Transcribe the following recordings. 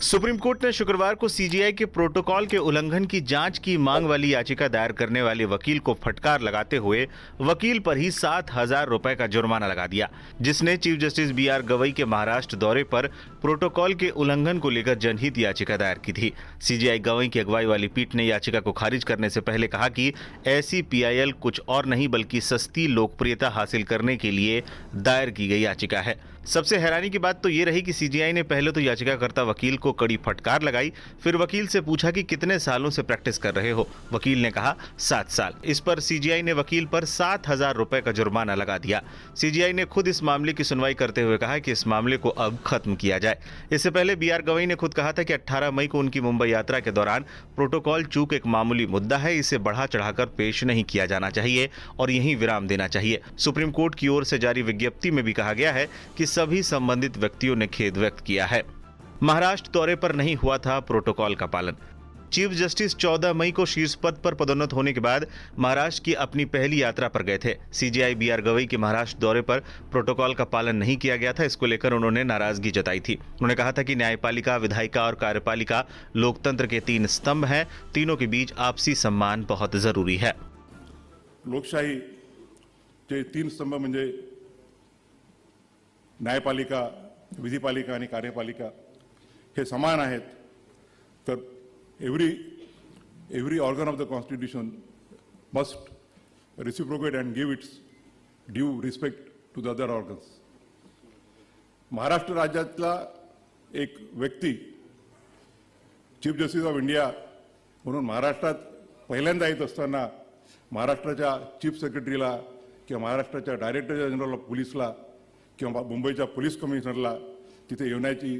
Supreme court ने शुक्रवार को सीजीआई के प्रोटोकॉल के उल्लंघन की जांच की मांग वाली याचिका दायर करने वाले वकील को फटकार लगाते हुए वकील पर ही 7,000 रुपए का जुर्माना लगा दिया, जिसने चीफ जस्टिस बी.आर. गवई के महाराष्ट्र दौरे पर प्रोटोकॉल के उल्लंघन को लेकर जनहित याचिका दायर की थी। सीजीआई गवई की अगुवाई वाली पीठ ने याचिका को खारिज करने से पहले कहा कि ऐसी पीआईएल कुछ और नहीं बल्कि सस्ती लोकप्रियता हासिल करने के लिए दायर की गई याचिका है। सबसे हैरानी की बात तो ये रही कि सीजीआई ने पहले तो याचिकाकर्ता वकील को कड़ी फटकार लगाई, फिर वकील से पूछा कि कितने सालों से प्रैक्टिस कर रहे हो। वकील ने कहा 7 साल। इस पर सीजीआई ने वकील पर 7,000 रुपए का जुर्माना लगा दिया। सीजीआई ने खुद इस मामले की सुनवाई करते हुए कहा कि इस मामले को अब खत्म किया जाए। इससे पहले बी.आर. गवई ने खुद कहा था कि 18 मई को उनकी मुंबई यात्रा के दौरान प्रोटोकॉल चूक एक मामूली मुद्दा है, इसे बढ़ा चढ़ाकर पेश नहीं किया जाना चाहिए और यहीं विराम देना चाहिए। सुप्रीम कोर्ट की ओर से जारी विज्ञप्ति में भी कहा गया है कि सभी संबंधित व्यक्तियों ने खेद व्यक्त किया है। महाराष्ट्र दौरे पर नहीं हुआ था प्रोटोकॉल का पालन। चीफ जस्टिस 14 मई को शीर्ष पद पर पदोन्नत होने के बाद महाराष्ट्र की अपनी पहली यात्रा पर गए थे। CGI B R. गवई के महाराष्ट्र दौरे पर प्रोटोकॉल का पालन नहीं किया गया था, इसको लेकर उन्होंने नाराजगी जताई थी। उन्होंने कहा था कि न्यायपालिका, विधायिका और कार्यपालिका लोकतंत्र के 3 स्तंभ हैं, तीनों के बीच आपसी सम्मान बहुत जरूरी है। लोकशाही के 3 स्तंभ म्हणजे न्यायपालिका, विधिपालिका आणि कार्यपालिका हे समान आहेत। तर every organ of the constitution must reciprocate and give its due respect to the other organs. Maharashtra राज्यातला एक व्यक्ती चीफ जस्टिस ऑफ इंडिया म्हणून महाराष्ट्रात पहिल्यांदा येत असताना महाराष्ट्राच्या चीफ सेक्रेटरीला किंवा महाराष्ट्राच्या डायरेक्टर जनरल ऑफ पोलीसला किंवा मुंबईच्या पोलीस कमिशनरला तिथे येण्याची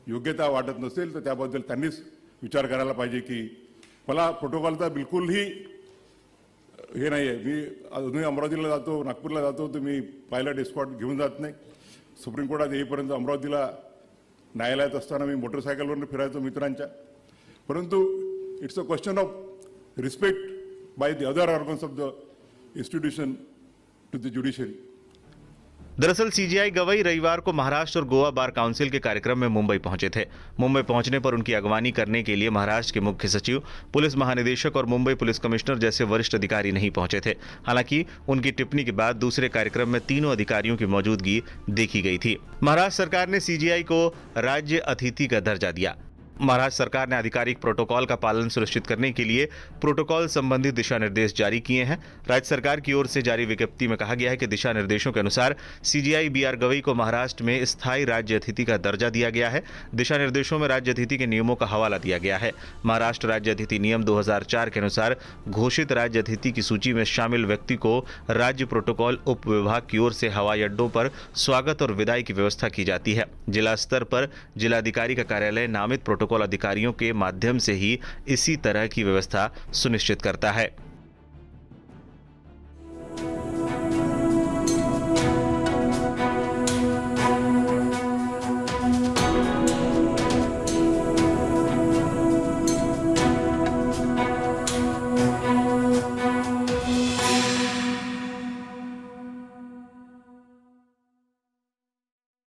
योग्यता वाटत नसेल तर त्याबद्दल त्यांनीच विचार करायला पाहिजे की मला प्रोटोकॉलचा बिलकुलही हे नाही आहे। मी अजूनही अमरावतीला जातो, नागपूरला जातो, तर मी पायलट एस्कॉर्ट घेऊन जात नाही। सुप्रीम कोर्टात येईपर्यंत अमरावतीला न्यायालयात असताना मी मोटरसायकलवरून फिरायचो मित्रांच्या। परंतु it's a question of respect by the other organs of the institution to the judiciary. दरअसल सीजीआई गवई रविवार को महाराष्ट्र और गोवा बार काउंसिल के कार्यक्रम में मुंबई पहुंचे थे। मुंबई पहुंचने पर उनकी अगवानी करने के लिए महाराष्ट्र के मुख्य सचिव, पुलिस महानिदेशक और मुंबई पुलिस कमिश्नर जैसे वरिष्ठ अधिकारी नहीं पहुंचे थे। हालांकि उनकी टिप्पणी के बाद दूसरे कार्यक्रम में तीनों अधिकारियों की मौजूदगी देखी गई थी। महाराष्ट्र सरकार ने सीजीआई को राज्य अतिथि का दर्जा दिया। महाराष्ट्र सरकार ने आधिकारिक प्रोटोकॉल का पालन सुनिश्चित करने के लिए प्रोटोकॉल संबंधी दिशा निर्देश जारी किए हैं। राज्य सरकार की ओर से जारी विज्ञप्ति में कहा गया है कि दिशा निर्देशों के अनुसार सीजीआई बी.आर. गवई को महाराष्ट्र में स्थायी राज्य अतिथि का दर्जा दिया गया है। दिशा निर्देशों में राज्य अतिथि के नियमों का हवाला दिया गया है। महाराष्ट्र राज्य अतिथि नियम 2004 के अनुसार घोषित राज्य अतिथि की सूची में शामिल व्यक्ति को राज्य प्रोटोकॉल उप विभाग की ओर से हवाई अड्डों पर स्वागत और विदाई की व्यवस्था की जाती है। जिला स्तर पर जिलाधिकारी का कार्यालय नामित प्रोटोकॉल अधिकारियों के माध्यम से ही इसी तरह की व्यवस्था सुनिश्चित करता है।